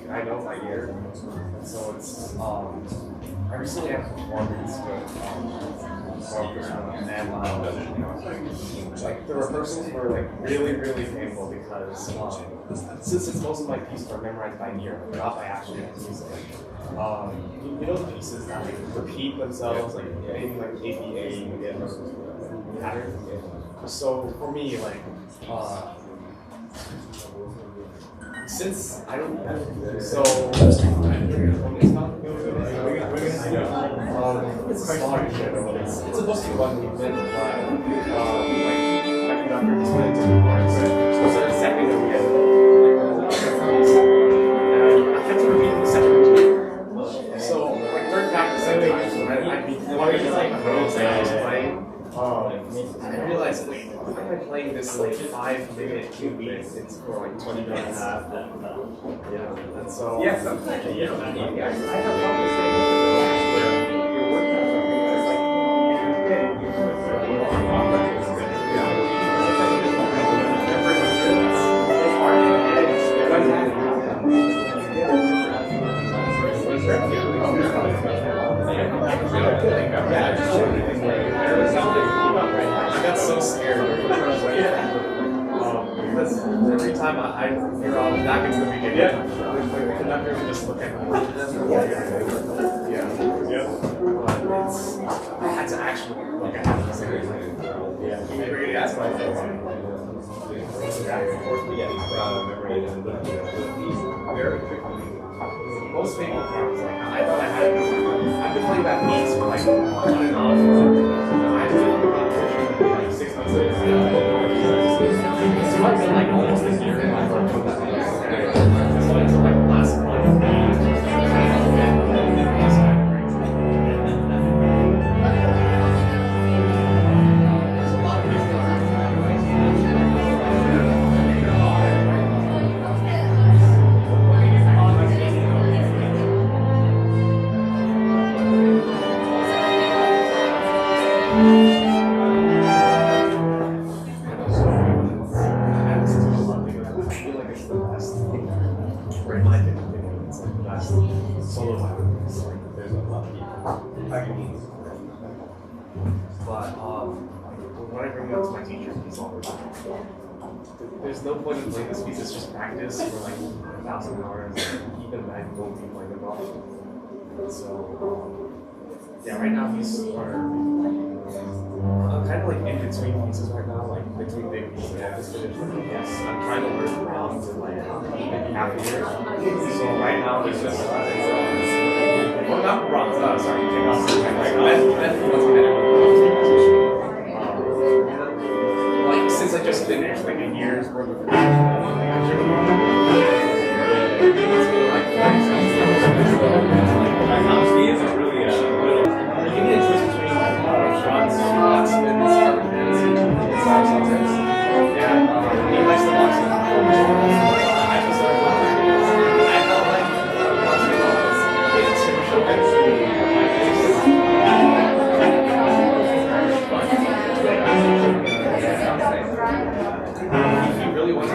I know my ear, and so it's I recently had a performance with Orchestra, and like the rehearsals were like really painful because since it's most of my pieces are memorized by ear, not by actual music. You know the pieces that like repeat themselves, like maybe like ABA pattern. So for me, like since I don't so it's a smaller show. It's supposed to be one movement, but like my conductor just went into the parts. So instead of second again, and I kept repeating the second. So like third practice, I'd be wanting to like rows that I was playing. I realized, wait, why am I playing this like 5-minute movement? It's for like 20 minutes. Yeah, and so I have fun with it. You're working on I got so scared because every time I figure out back into the beginning, the conductor would just look at me. But I had to actually look at it. Maybe that's my favorite. Very quickly. Most people I thought I've been playing that piece for like on and off for I did like 6 months later. So I've been like almost a year in my life. So until like last month. There's no point in playing this piece, it's just practice for like 1,000 hours, even I won't be playing it off. So, yeah, right now I'm kind of like in between pieces right now, like between big pieces. I just finished yes, I'm trying to learn rounds in like maybe half a year. So right now there's just, well not rounds, sorry, take off some like since I just finished like a year's worth of honestly isn't really give me a choice between shots, spins, and sometimes. And he likes the boxing. I just I felt like boxing was super showcase. If you really want to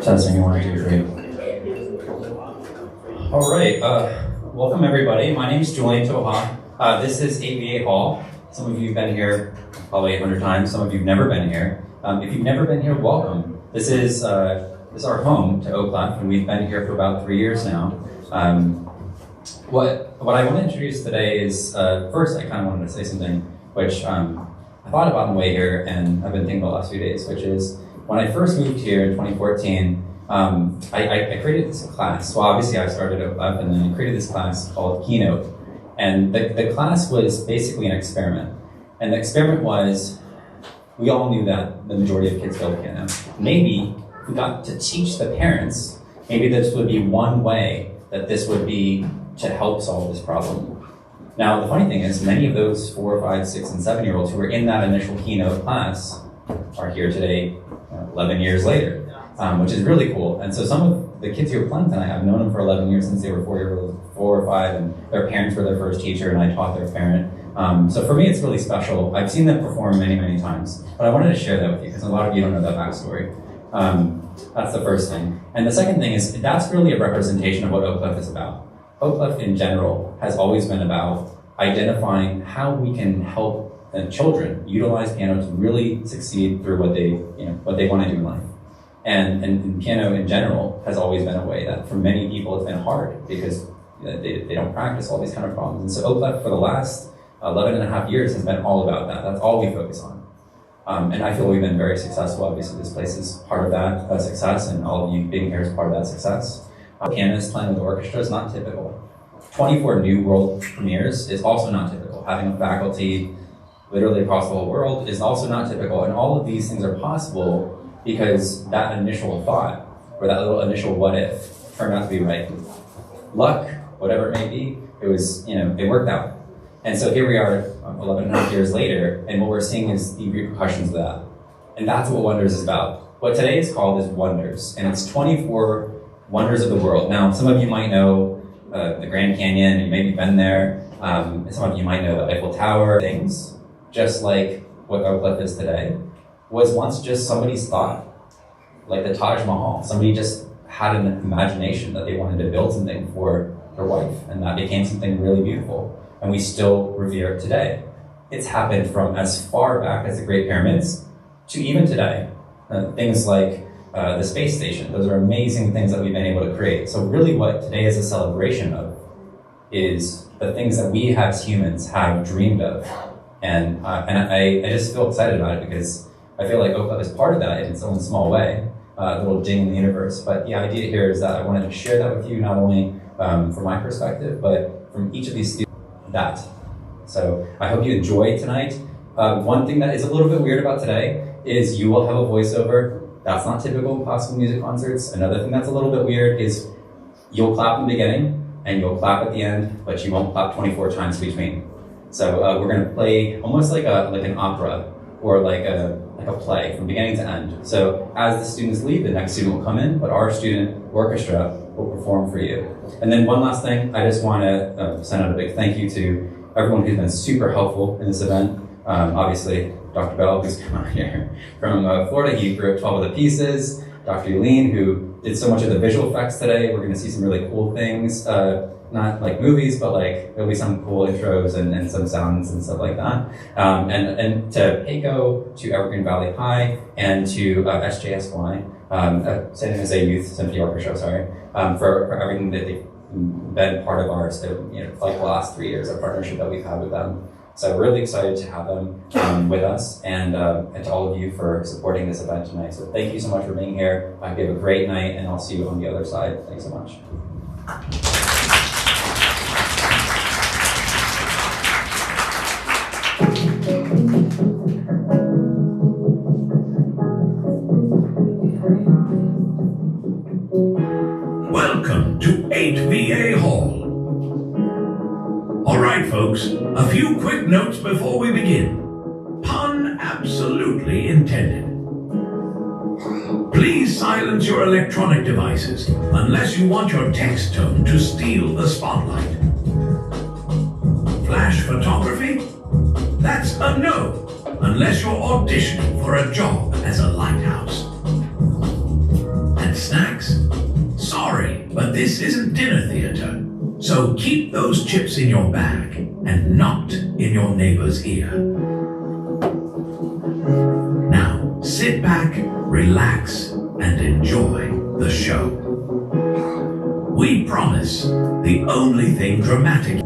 Testing 1, 2, 3. All right, welcome everybody. My name is Julian Toha. This is AVA Hall. Some of you have been here probably 800 times. Some of you have never been here. If you've never been here, welcome. This is our home to Oakland, and we've been here for about 3 years now. What I want to introduce today is, first I kind of wanted to say something which I thought about on the way here, and I've been thinking about the last few days, which is, when I first moved here in 2014, I created this class. Well, obviously I started up, and then I created this class called Keynote. And the class was basically an experiment. And the experiment was, we all knew that the majority of kids failed piano. Maybe if we got to teach the parents, maybe this would be one way that this would be to help solve this problem. Now, the funny thing is, many of those 4, 5, 6, and 7-year-olds who were in that initial Keynote class are here today, 11 years later, which is really cool. And so some of the kids who are playing tonight, I've known them for 11 years since they were 4 or 5, and their parents were their first teacher, and I taught their parent. So for me, it's really special. I've seen them perform many, many times, but I wanted to share that with you because a lot of you don't know that backstory. That's the first thing. And the second thing is, that's really a representation of what Oak Cliff is about. Oak Cliff in general has always been about identifying how we can help children utilize piano to really succeed through what they want to do in life. And piano in general has always been a way that for many people it's been hard because they don't practice all these kind of problems. And so Oak Cliff for the last 11 and a half years has been all about that. That's all we focus on. And I feel we've been very successful. Obviously this place is part of that success, and all of you being here is part of that success. Pianists playing with the orchestra is not typical. 24 new world premieres is also not typical. Having a faculty literally across the whole world is also not typical. And all of these things are possible because that initial thought, or that little initial what if, turned out to be right. Luck, whatever it may be, it worked out. And so here we are 11 and a half years later, and what we're seeing is the repercussions of that. And that's what Wonders is about. What today is called is Wonders, and it's 24 wonders of the world. Now, some of you might know the Grand Canyon, you maybe been there. Some of you might know the Eiffel Tower. Things, just like what Oak Cliff is today, was once just somebody's thought. like the Taj Mahal. Somebody just had an imagination that they wanted to build something for their wife, and that became something really beautiful. And we still revere it today. It's happened from as far back as the Great Pyramids to even today. Things like the space station. Those are amazing things that we've been able to create. So really what today is a celebration of is the things that we as humans have dreamed of. And I just feel excited about it because I feel like Oak Club is part of that in its own small way, a little ding in the universe. But the idea here is that I wanted to share that with you, not only from my perspective, but from each of these students. So I hope you enjoy tonight. One thing that is a little bit weird about today is you will have a voiceover. That's not typical in classical music concerts. Another thing that's a little bit weird is you'll clap in the beginning and you'll clap at the end, but you won't clap 24 times between. So we're going to play almost like an opera or like a play from beginning to end. So as the students leave, the next student will come in, but our student orchestra will perform for you. And then one last thing, I just want to send out a big thank you to everyone who's been super helpful in this event. Obviously, Dr. Bell, who's come out here from Florida, he wrote 12 of the pieces. Dr. I-Lin, who did so much of the visual effects today. We're going to see some really cool things, not like movies, but like there'll be some cool intros and some sounds and stuff like that. And to PACO, to Evergreen Valley High, and to SJSY, San Jose Youth Symphony Orchestra, for everything that they've been part of ours, like the last 3 years of partnership that we've had with them. So really excited to have them with us, and to all of you for supporting this event tonight. So thank you so much for being here. I hope you have a great night, and I'll see you on the other side. Thanks so much. Welcome to 8VA Hall. All right, folks, a few quick notes before we begin. Pun absolutely intended. Please silence your electronic devices unless you want your text tone to steal the spotlight. Flash photography? That's a no, unless you're auditioning for a job as a lighthouse. And snacks? Sorry, but this isn't dinner theater. So keep those chips in your bag and not in your neighbor's ear. Now, sit back, relax, and enjoy the show. We promise the only thing dramatic.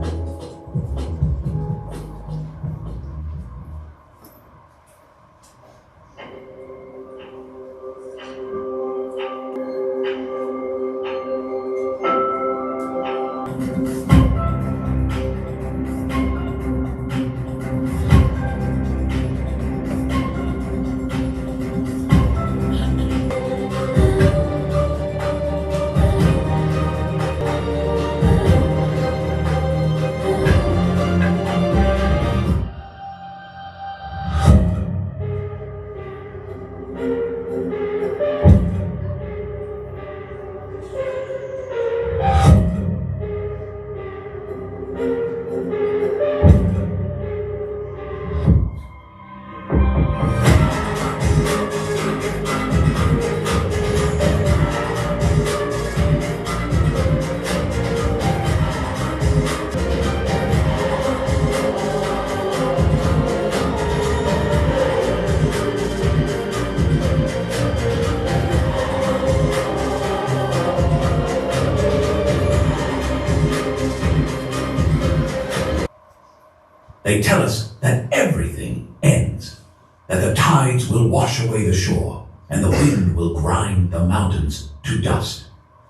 They tell us that everything ends, that the tides will wash away the shore, and the wind will grind the mountains to dust.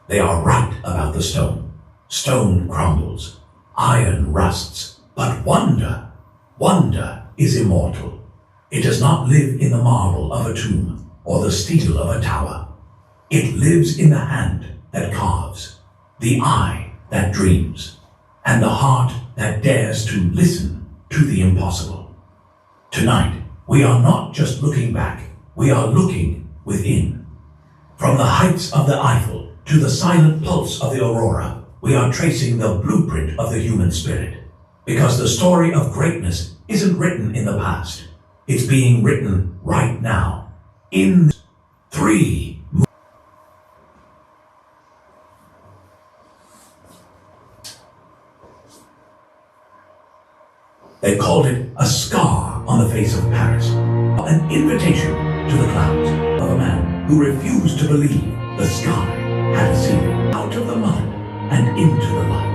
They are right about the stone. Stone crumbles, iron rusts, but wonder is immortal. It does not live in the marble of a tomb or the steel of a tower. It lives in the hand that carves, the eye that dreams, and the heart that dares to listen to the impossible. Tonight, we are not just looking back, we are looking within. From the heights of the Eiffel to the silent pulse of the aurora, we are tracing the blueprint of the human spirit. Because the story of greatness isn't written in the past, it's being written right now. In 3 They called it a scar on the face of Paris, an invitation to the clouds of a man who refused to believe the sky had a ceiling, out of the mud and into the light.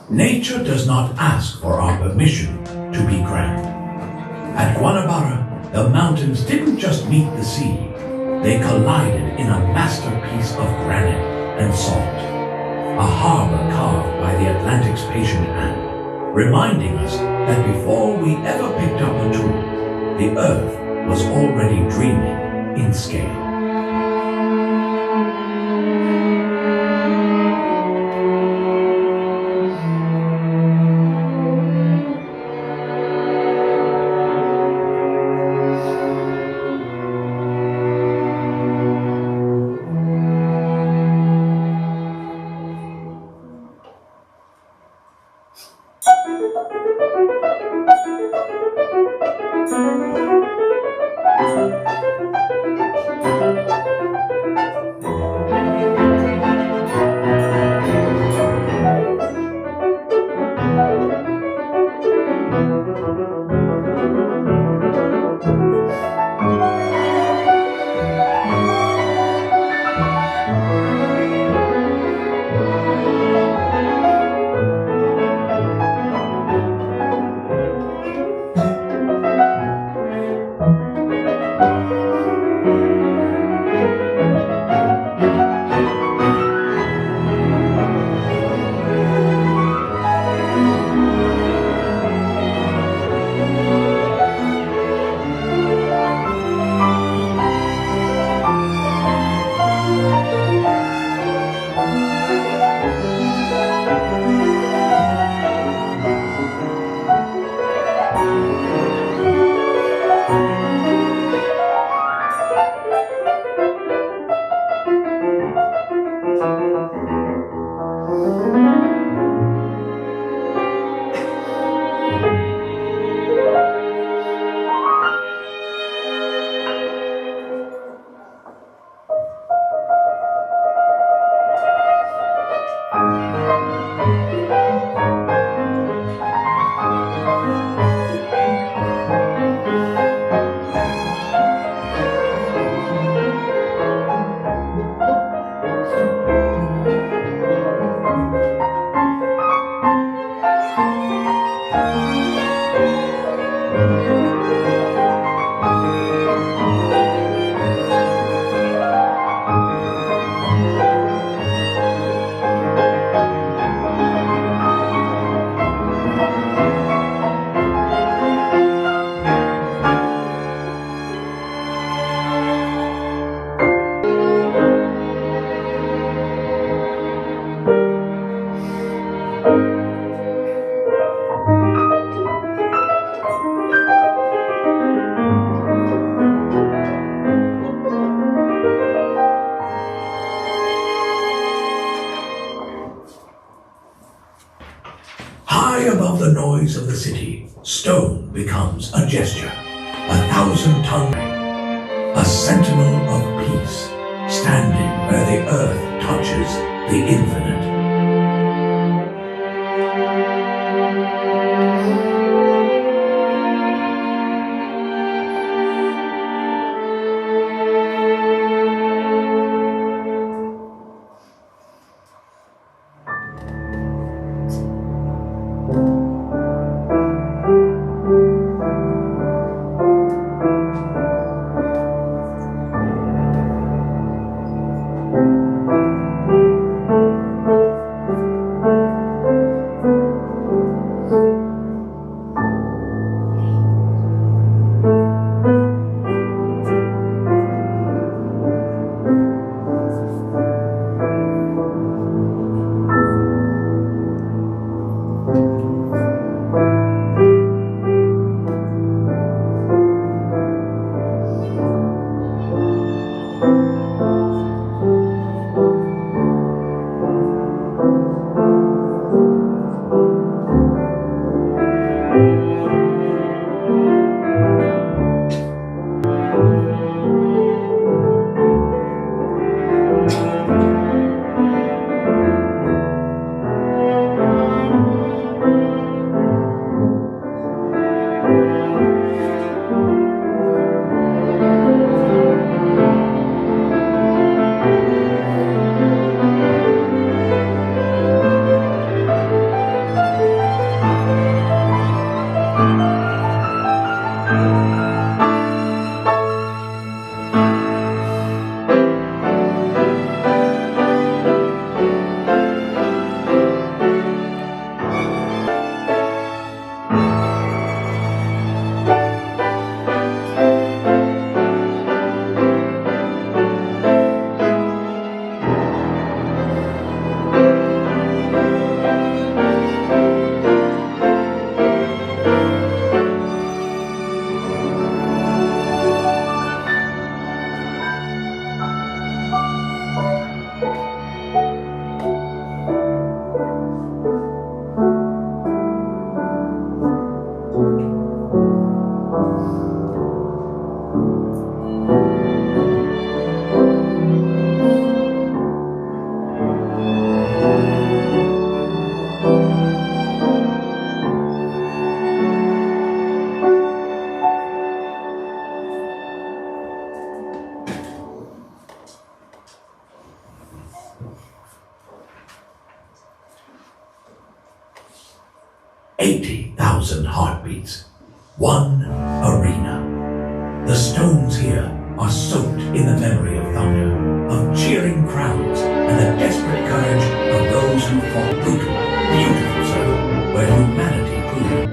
Nature does not ask for our permission to be grand. At Guanabara, the mountains didn't just meet the sea, they collided in a masterpiece of granite and salt. A harbor carved by the Atlantic's patient hand, reminding us that before we ever picked up a tool, the earth was already dreaming in scale. voice of the city, stone becomes a gesture, 1,000-ton, a sentinel of peace, standing where the earth touches the infinite. Heartbeats. One arena. The stones here are soaked in the memory of thunder, of cheering crowds, and the desperate courage of those who fought brutal, beautiful circle where humanity grew.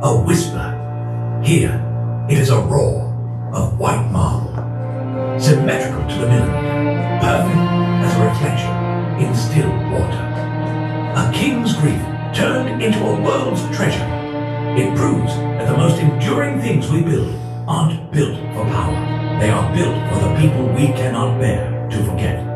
a whisper. Here, it is a roar of white marble, symmetrical to the millimeter, perfect as a reflection in still water. A king's grief turned into a world's treasure. It proves that the most enduring things we build aren't built for power. They are built for the people we cannot bear to forget.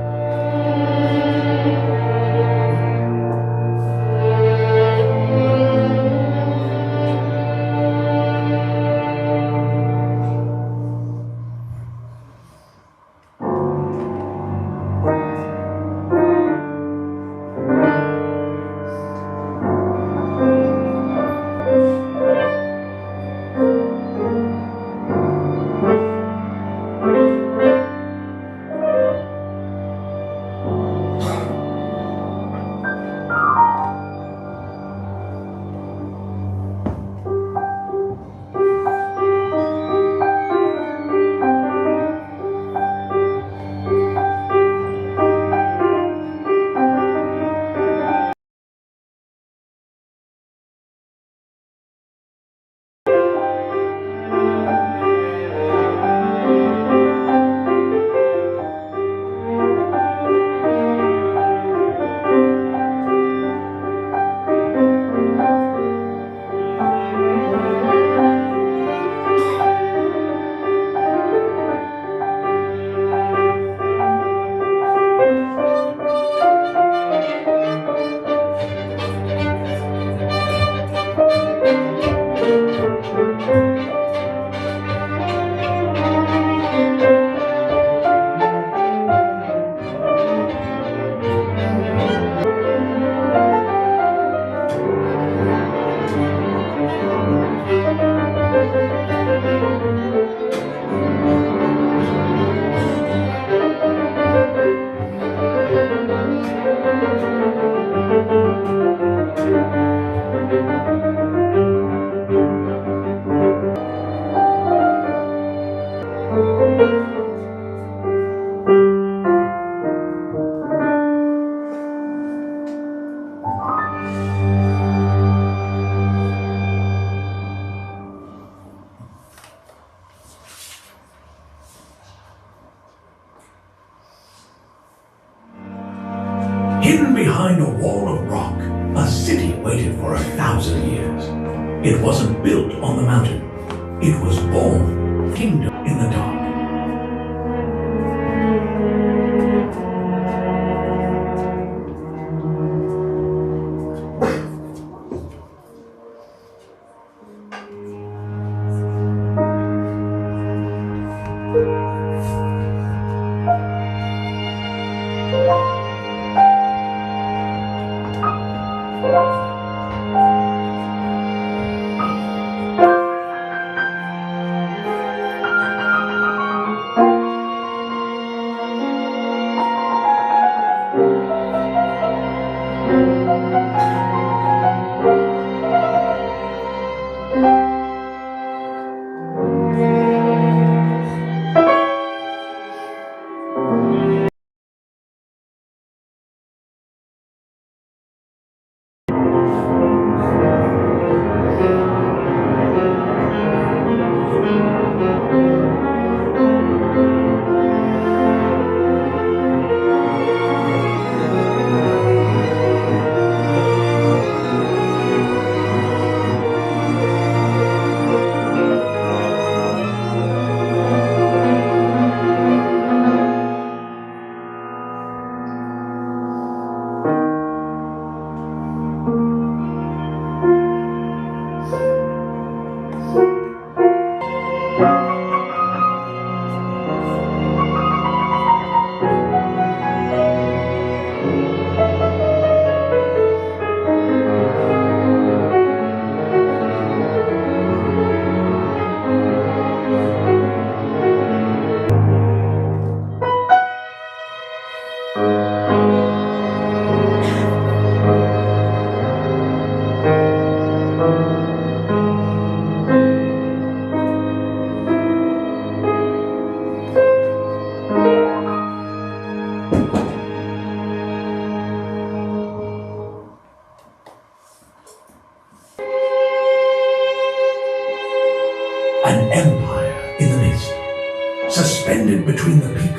Hidden behind a wall of rock, a city waited for 1,000 years. It wasn't built on the mountain. It was born, kingdom in the dark.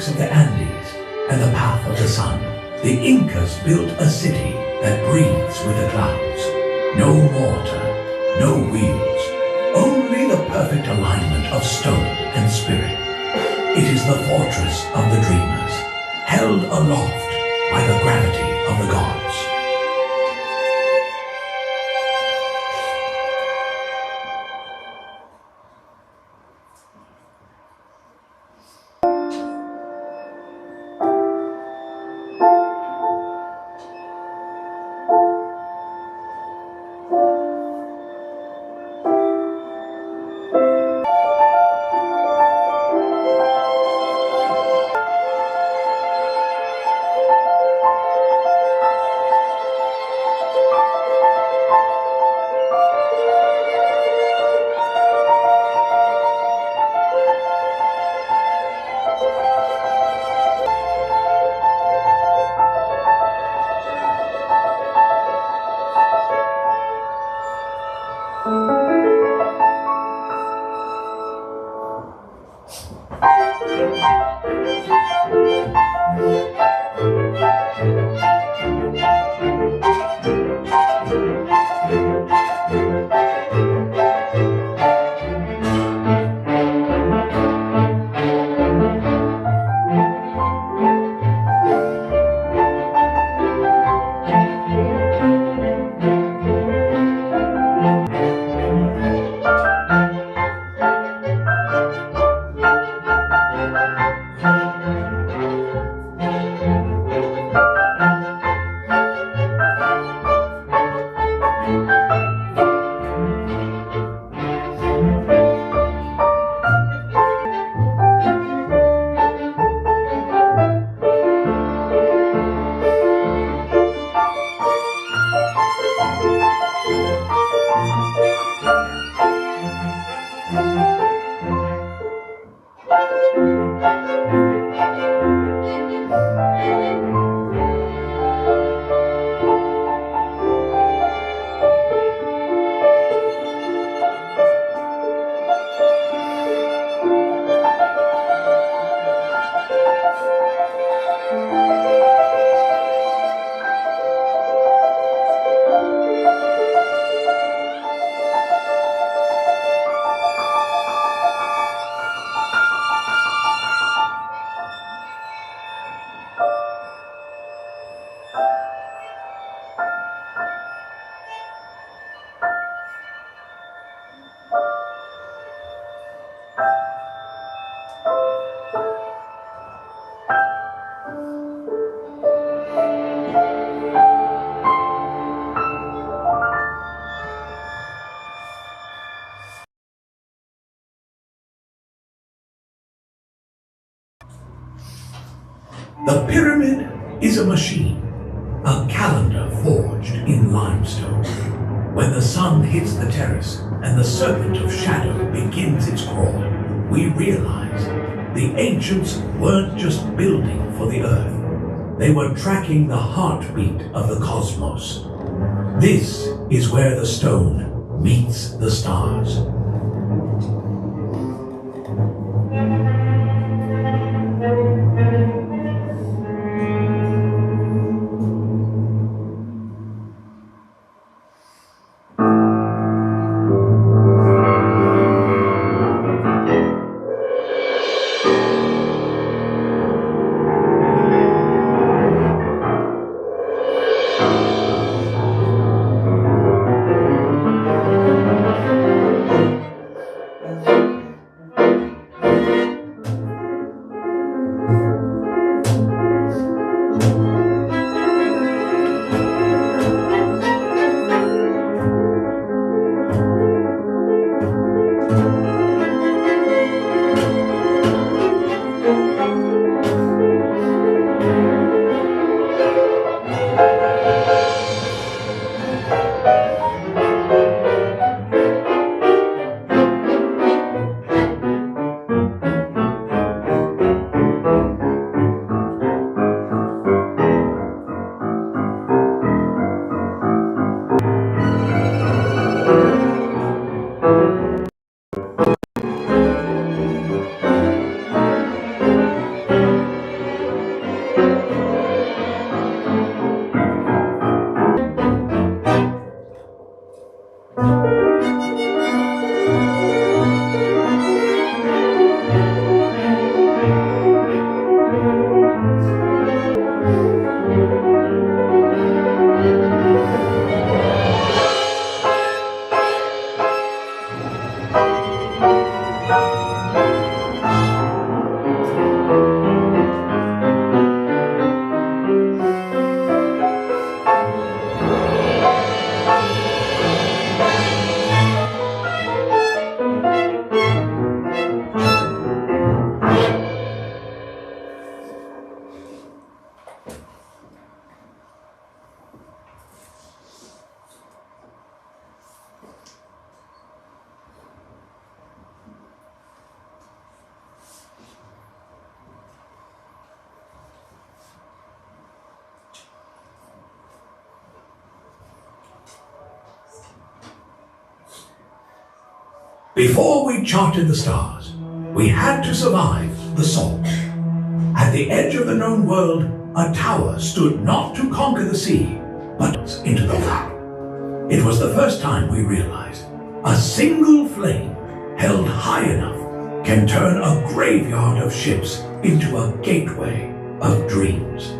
peaks of the Andes and the path of the sun, the Incas built a city that breathes with the clouds. No mortar, no wheels, only the perfect alignment of stone and spirit. It is the fortress of the dreamers, held aloft by the gravity of the gods. The pyramid is a machine, a calendar forged in limestone. When the sun hits the terrace and the serpent of shadow begins its crawl, we realize the ancients weren't just building for the earth. They were tracking the heartbeat of the cosmos. This is where the stone meets the stars. Before we charted the stars, we had to survive the salt. At the edge of the known world, a tower stood not to conquer the sea, but into the light. It was the first time we realized a single flame held high enough can turn a graveyard of ships into a gateway of dreams.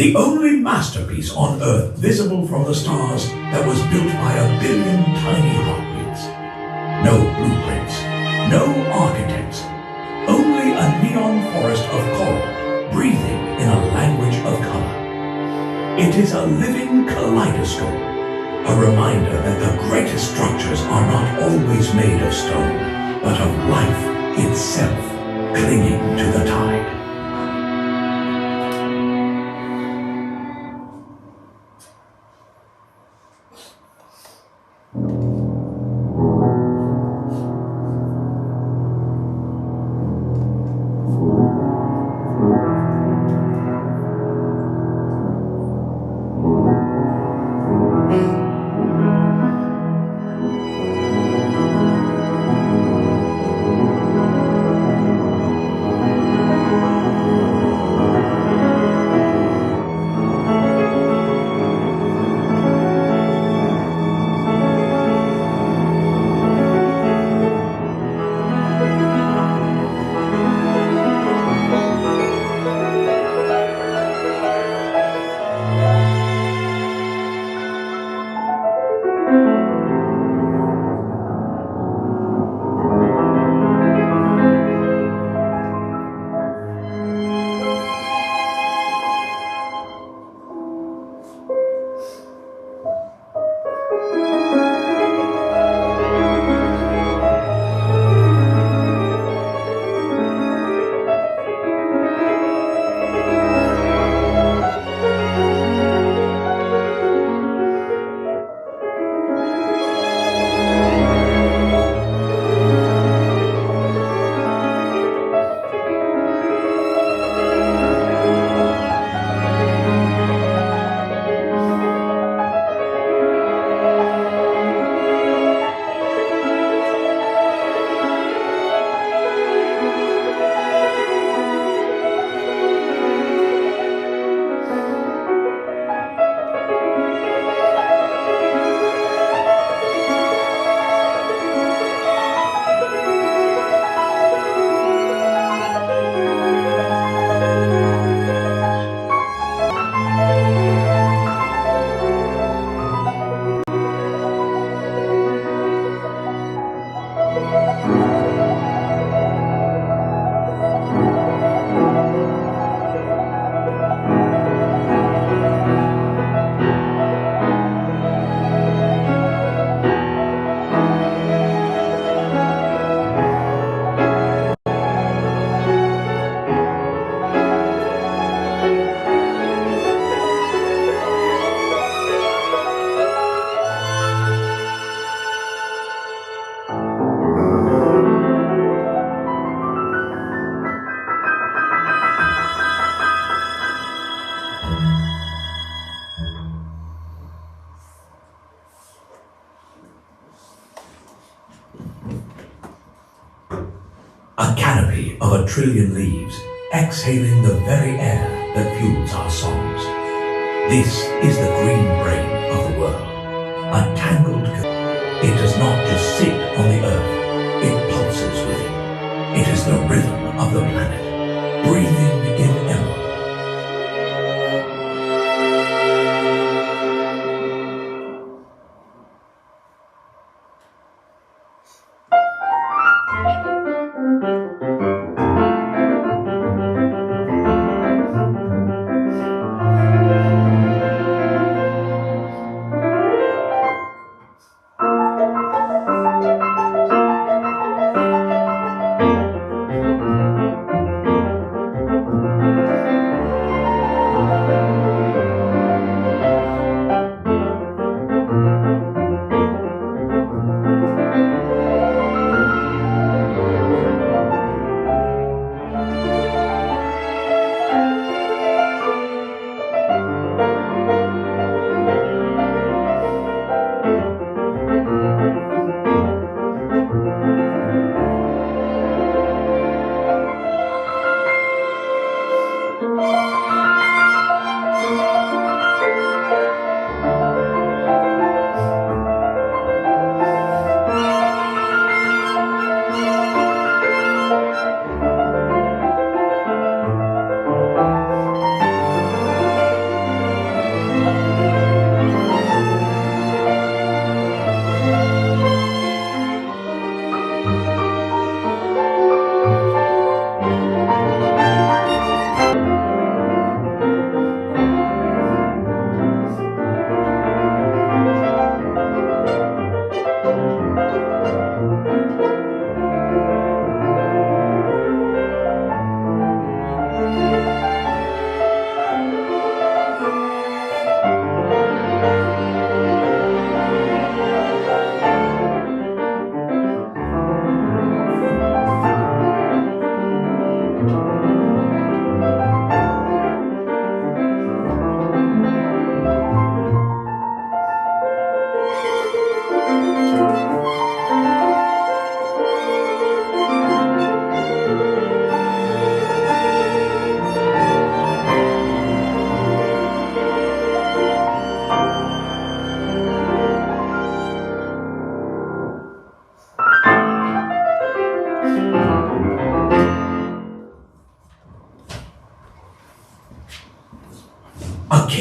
The only masterpiece on Earth visible from the stars that was built by 1 billion tiny heartbeats. No blueprints, no architects, only a neon forest of coral breathing in a language of color. It is a living kaleidoscope, a reminder that the greatest structures are not always made of stone, but of life itself clinging to the tide. A canopy of 1 trillion leaves, exhaling the very air that fuels our songs. This is the green brain of the world, a tangled. It does not just sit on the earth, it pulses with it. It is the rhythm of the planet, breathing in emerald.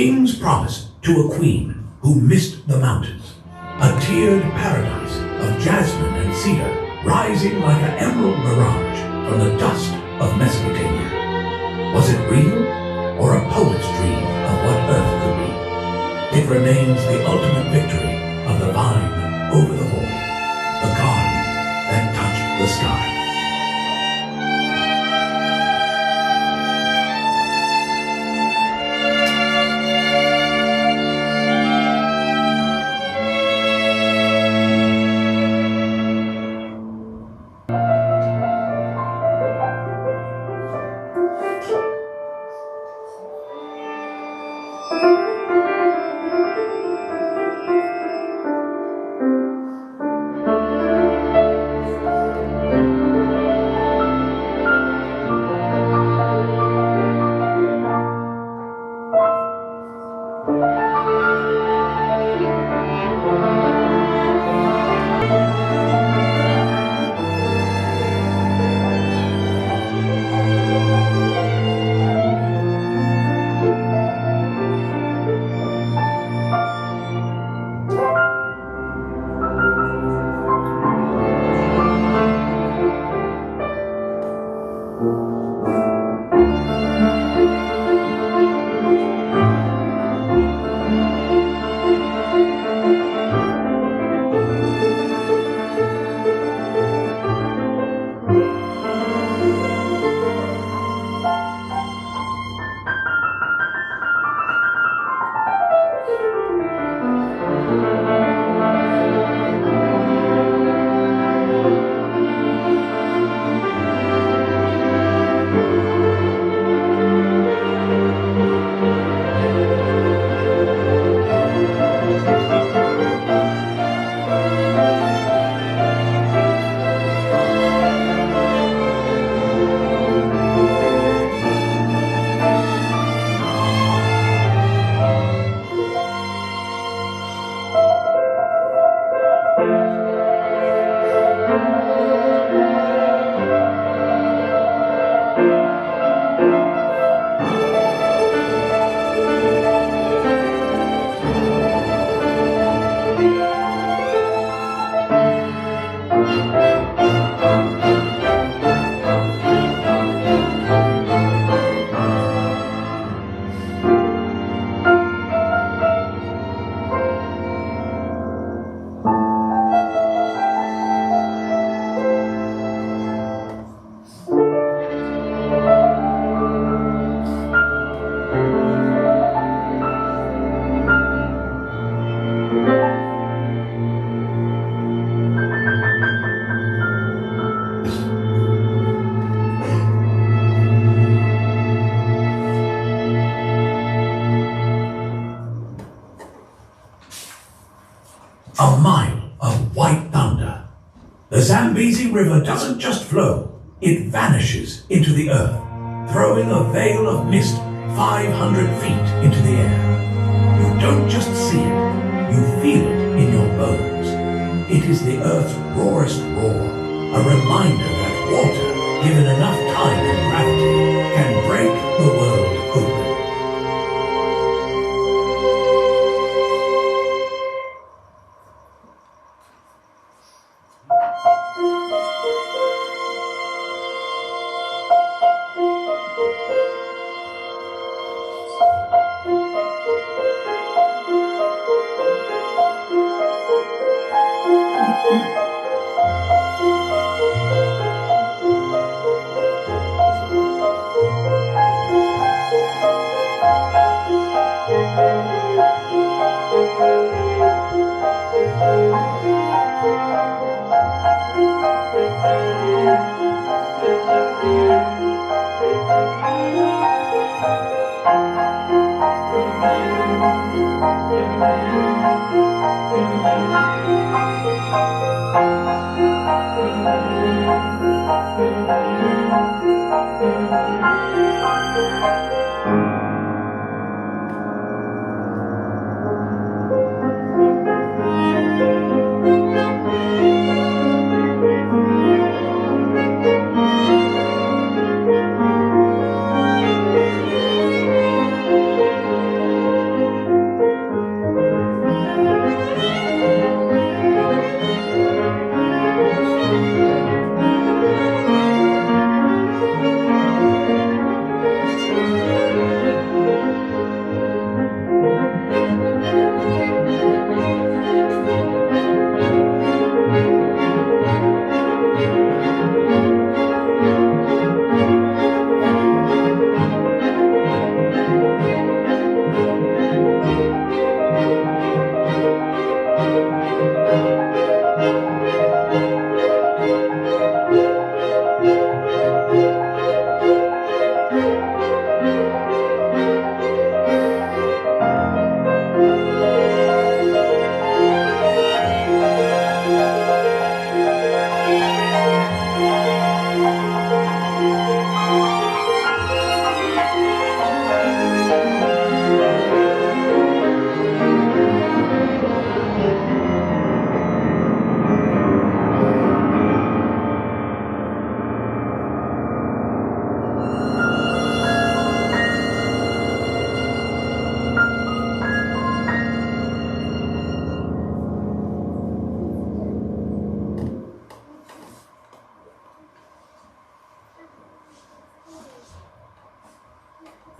king's promise to a queen who missed the mountains. A tiered paradise of jasmine and cedar rising like an emerald mirage from the dust of Mesopotamia. Was it real, or a poet's dream of what Earth could be? It remains the ultimate victory of the vine over the wall, the garden that touched the sky. A mile of white thunder. The Zambezi River doesn't just flow, it vanishes into the earth, throwing a veil of mist 500 feet into the air. You don't just see it, you feel it in your bones. It is the earth's rawest roar, a reminder that water, given enough time and gravity, can break the world open.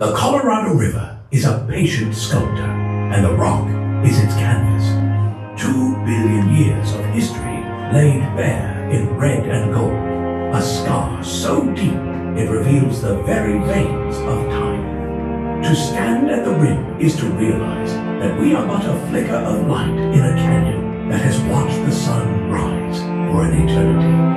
The Colorado River is a patient sculptor, and the rock is its canvas. 2 billion years of history laid bare in red and gold, a scar so deep it reveals the very veins of time. To stand at the rim is to realize that we are but a flicker of light in a canyon that has watched the sun rise for an eternity.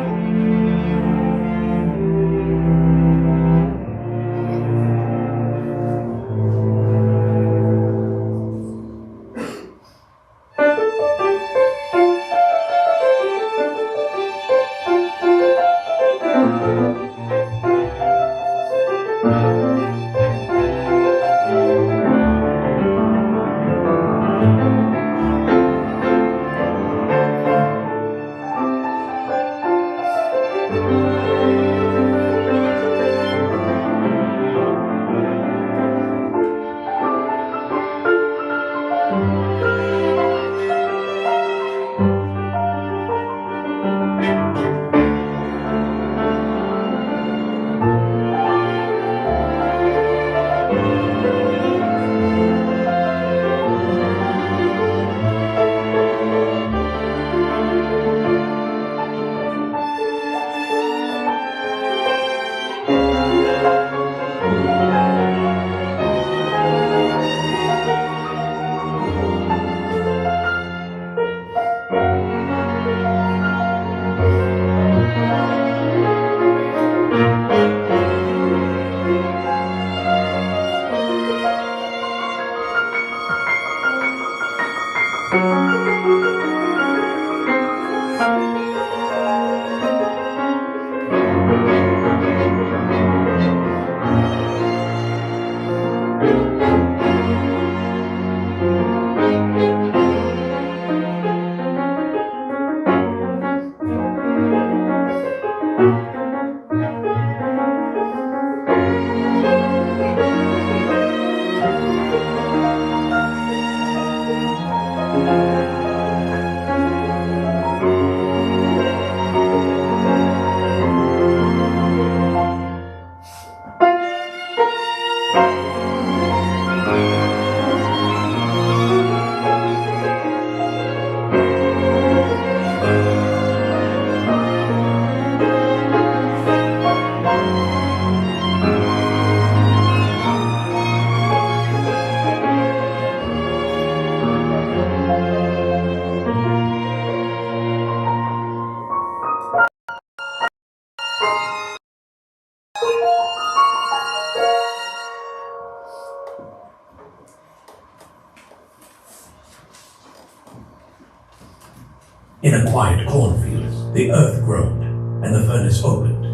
In a quiet cornfield, the earth groaned, and the furnace opened.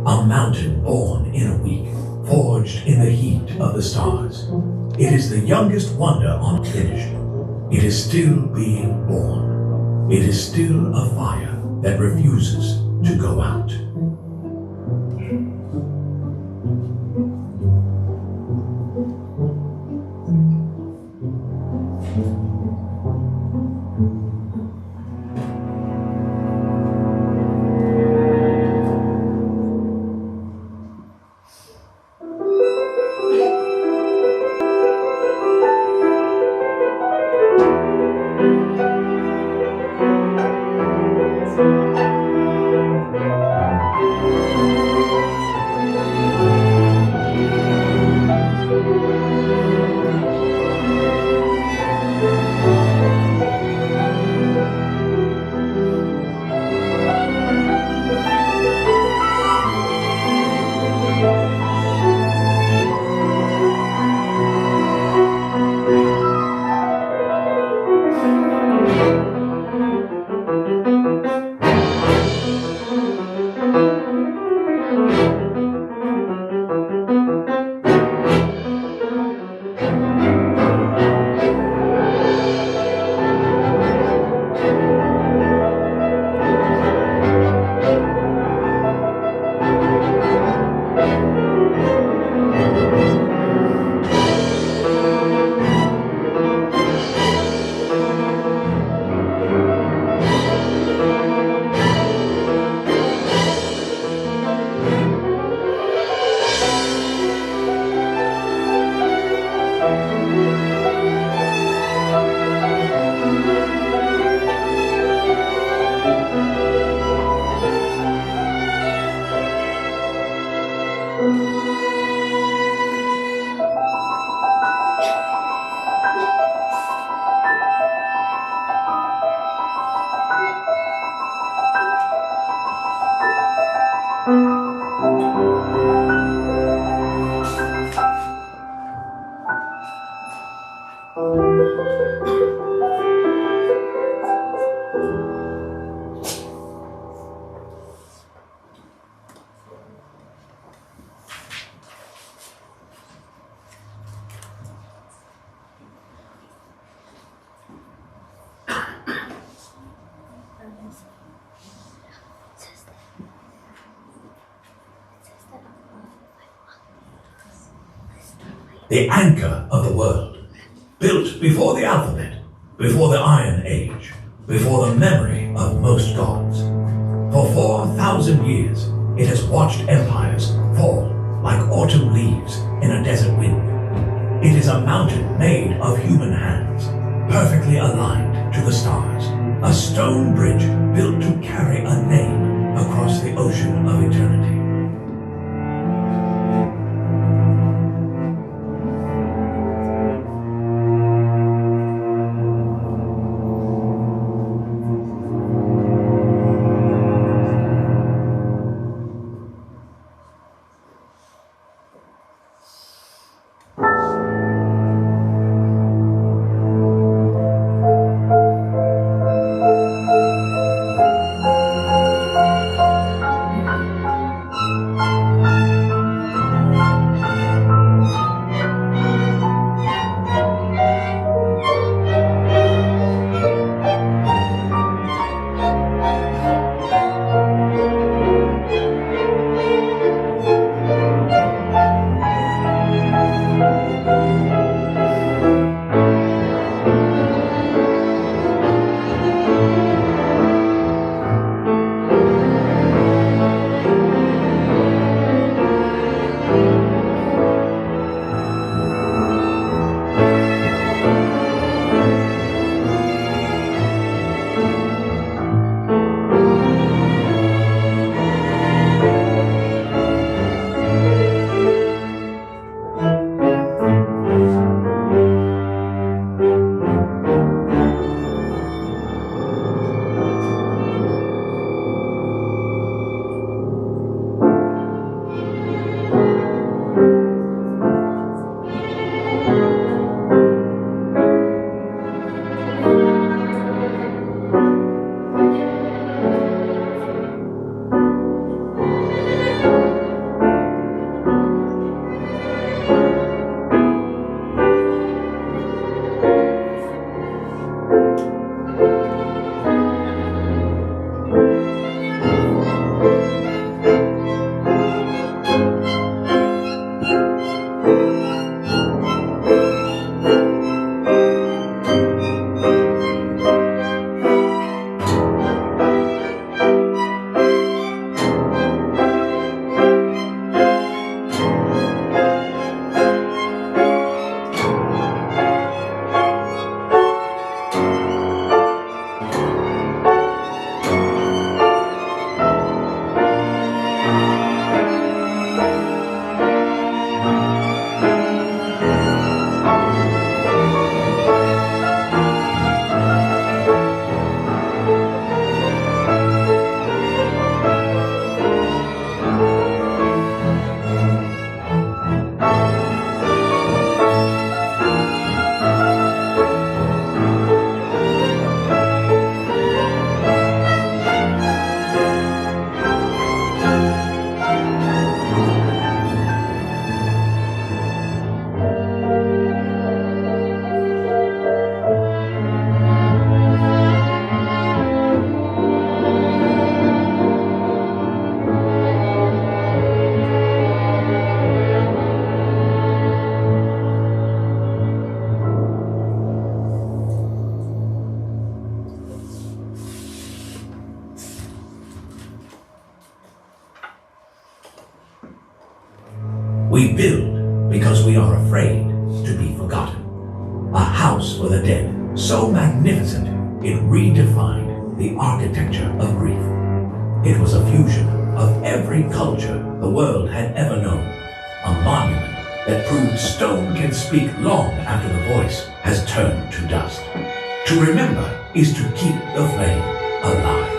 A mountain born in a week, forged in the heat of the stars. It is the youngest wonder unfinished. It is still being born. It is still a fire that refuses to go out. the anchor of the world, built before the alphabet, before the Iron Age, before the memory of most gods. For 4,000 years, it has watched empires fall like autumn leaves in a desert wind. It is a mountain made of human hands, perfectly aligned to the stars, a stone bridge built to carry a name across the ocean of eternity. We build because we are afraid to be forgotten. A house for the dead, so magnificent it redefined the architecture of Reef. It was a fusion of every culture the world had ever known. A monument that proved stone can speak long after the voice has turned to dust. To remember is to keep the flame alive.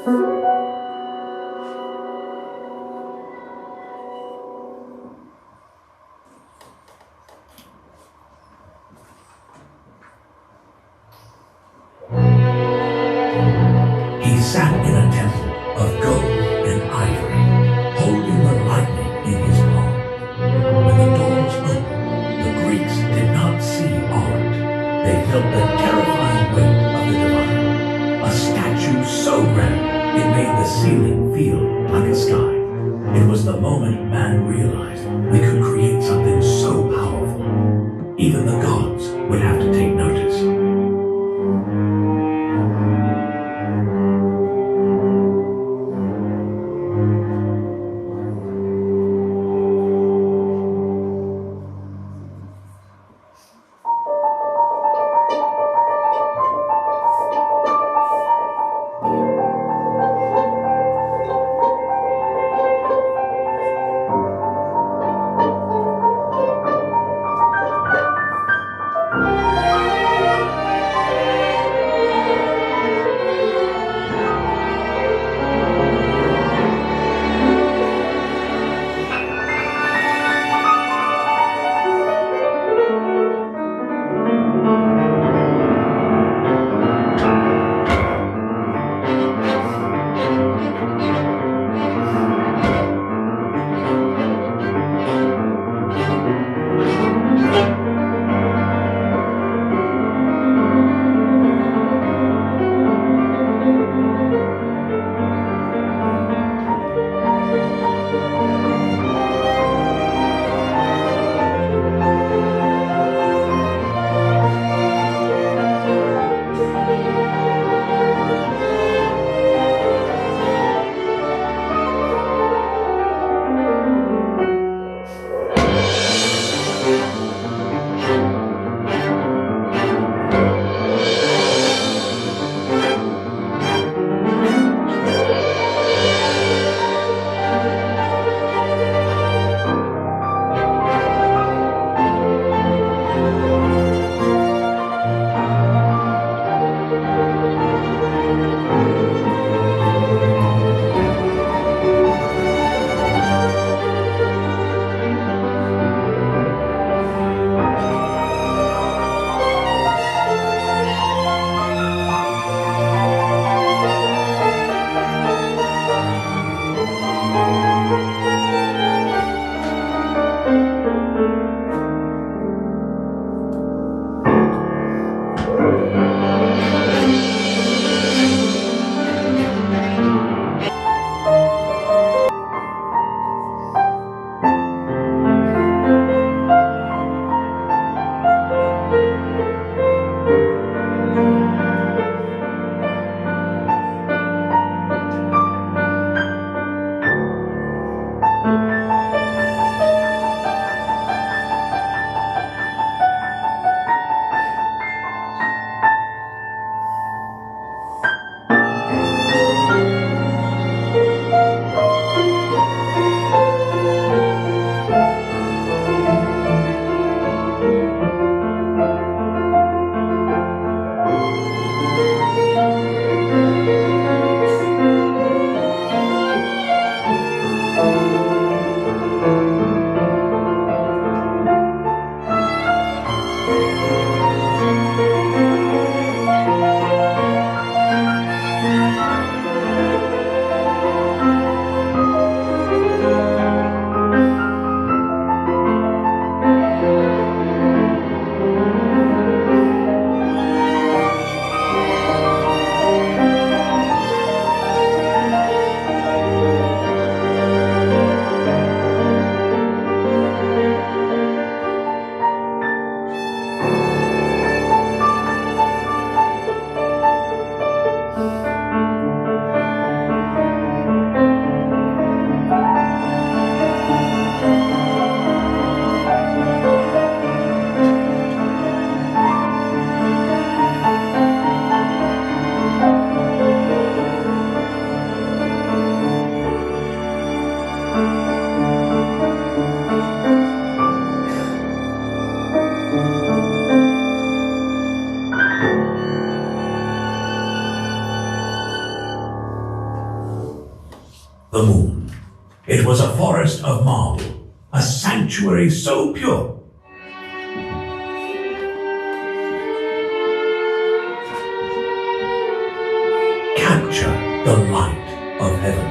He sat in a temple of gold and ivory, holding the lightning in his palm. When the doors opened, the Greeks did not see art. They felt the terrifying weight of the divine. A statue so grand, it made the ceiling feel like a sky. It was the moment man realized we could create something so powerful. Even the gods would have to take notice. the moon. It was a forest of marble, a sanctuary so pure. Capture the light of heaven.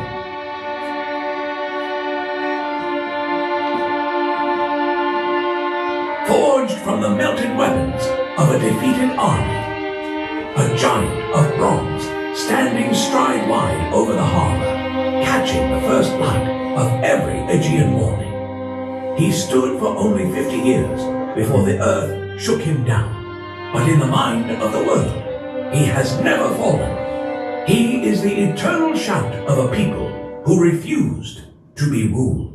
Forged from the melted weapons of a defeated army, a giant of bronze standing stride wide over the harbor, catching the first light of every Aegean morning. He stood for only 50 years before the earth shook him down, but in the mind of the world, he has never fallen. He is the eternal shout of a people who refused to be ruled.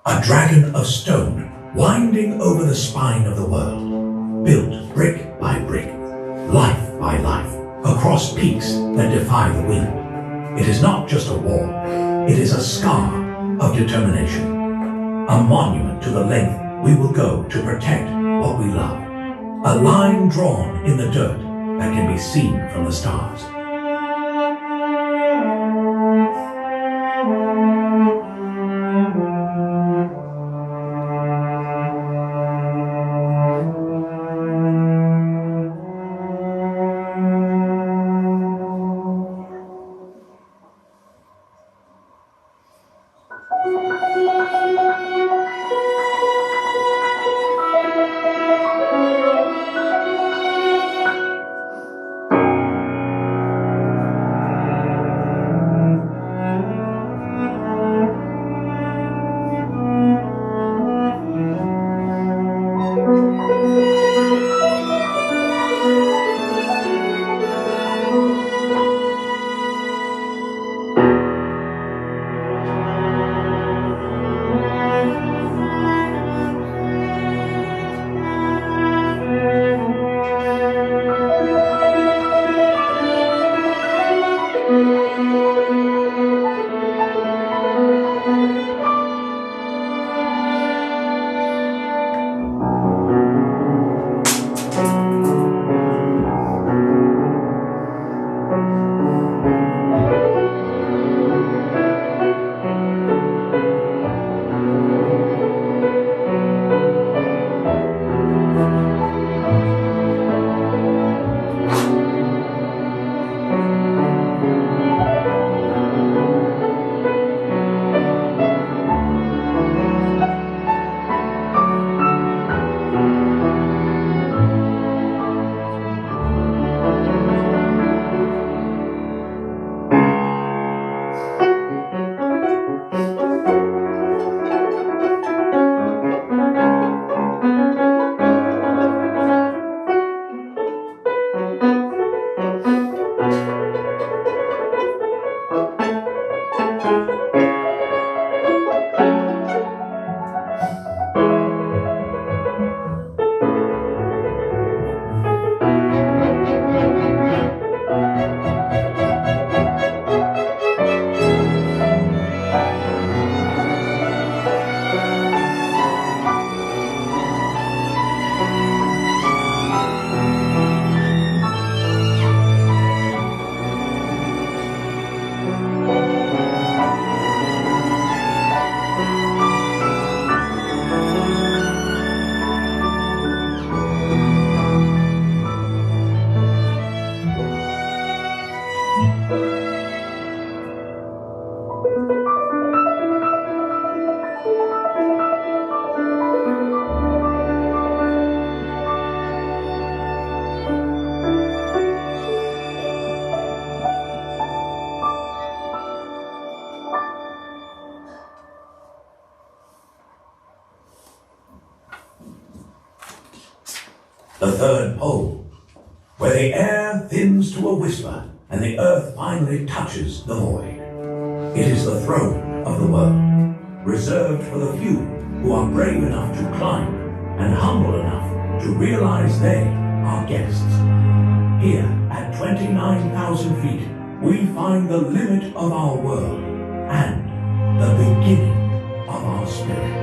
A dragon of stone winding over the spine of the world, built brick by brick, life by life, across peaks that defy the wind. It is not just a wall, it is a scar of determination, a monument to the length we will go to protect what we love, a line drawn in the dirt that can be seen from the stars. the third pole, where the air thins to a whisper and the earth finally touches the void. It is the throne of the world, reserved for the few who are brave enough to climb and humble enough to realize they are guests. Here, at 29,000 feet, we find the limit of our world and the beginning of our spirit.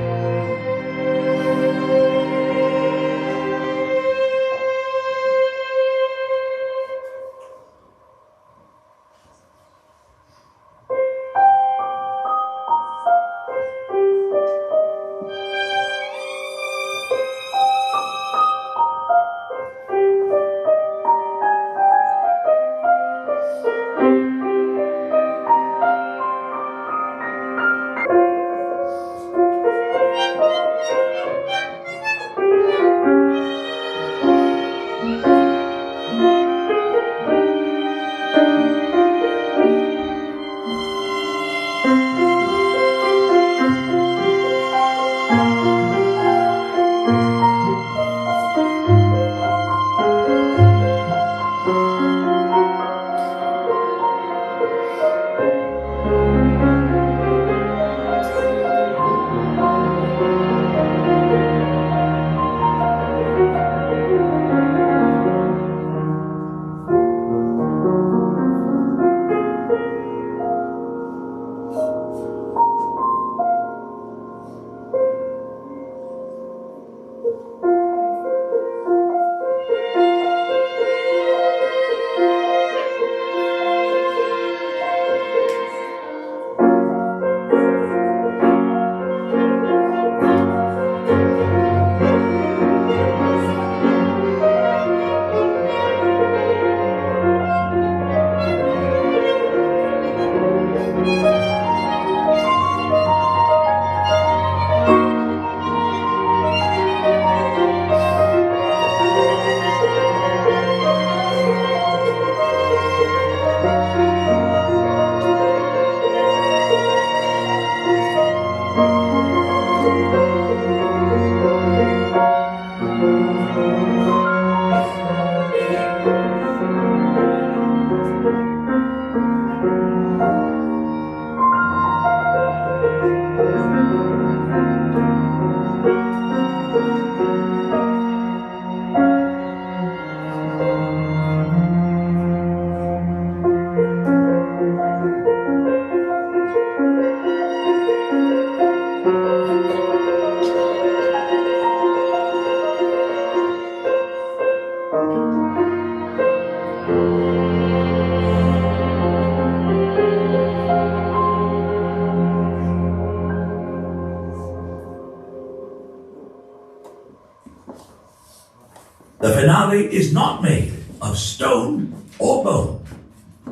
The finale is not made of stone or bone.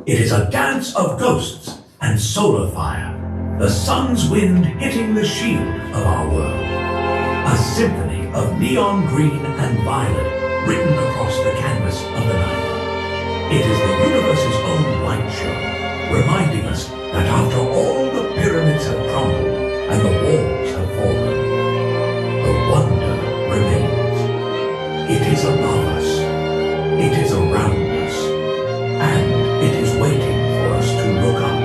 It is a dance of ghosts and solar fire, the sun's wind hitting the shield of our world. A symphony of neon green and violet written across the canvas of the night. It is the universe's own light show, reminding us that after all the pyramids have crumbled and the walls have fallen, the wonder remains. It is above us, it is around us, and it is waiting for us to look up.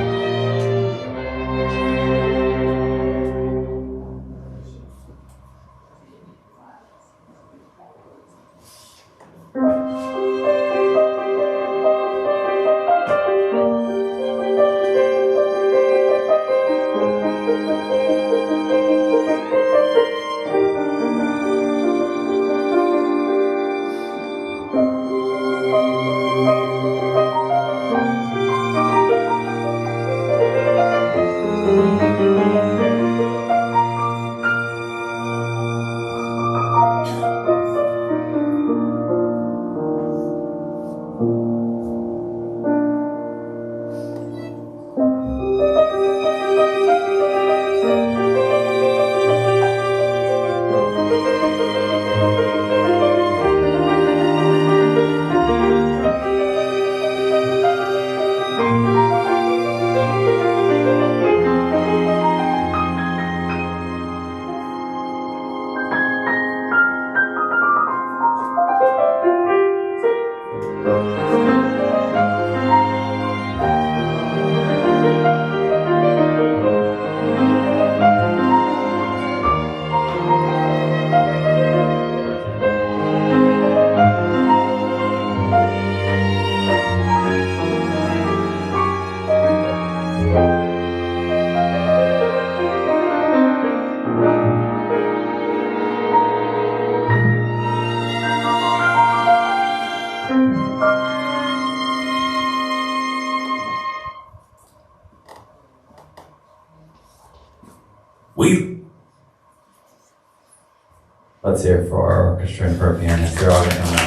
Let's hear it for our orchestra and for our pianist. They're all going to come down.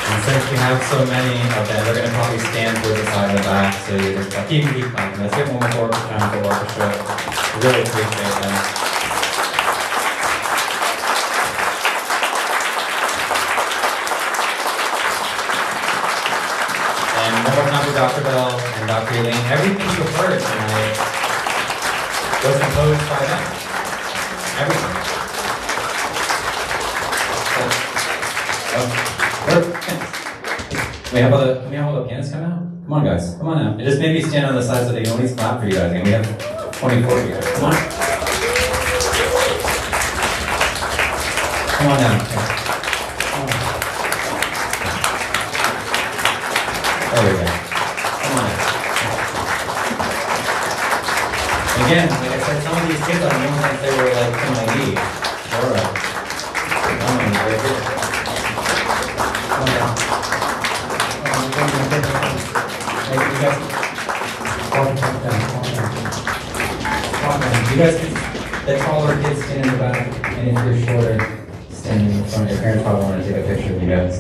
And since we have so many of them, they're going to probably stand to the side of the back, so you just keep clapping. Let's get one more time for the orchestra. Really appreciate them. And one more time for Dr. Bell and Dr. I-Lin. Everything you heard tonight was composed by them. Everything. Can we have all the pianists come out? Come on, guys. Come on out. And just maybe stand on the side so they can at least clap for you guys. And we have 24 here. Come on. Come on down. There we go. Come on. And again, like I said, some of these kids, I don't think they were like in my knee. All right. Come on, right here. Come on down. Hey, you guys, walk down. You guys, the taller kids stand in the back, and if you're shorter, stand in the front. Your parents probably want to take a picture of you guys.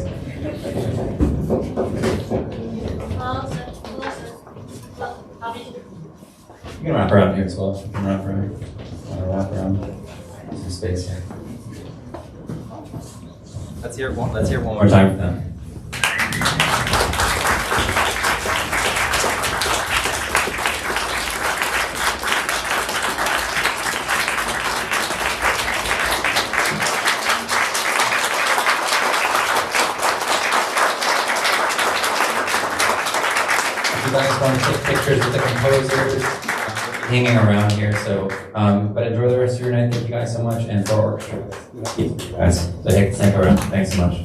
You can wrap around here as well. You can wrap around. Wrap around. Some space here. Let's hear it one more time for them. You guys want to take pictures with the composers hanging around here, so but enjoy the rest of your night. Thank you guys so much, and for our orchestra, guys, so take around. Thanks so much.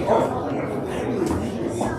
Oh.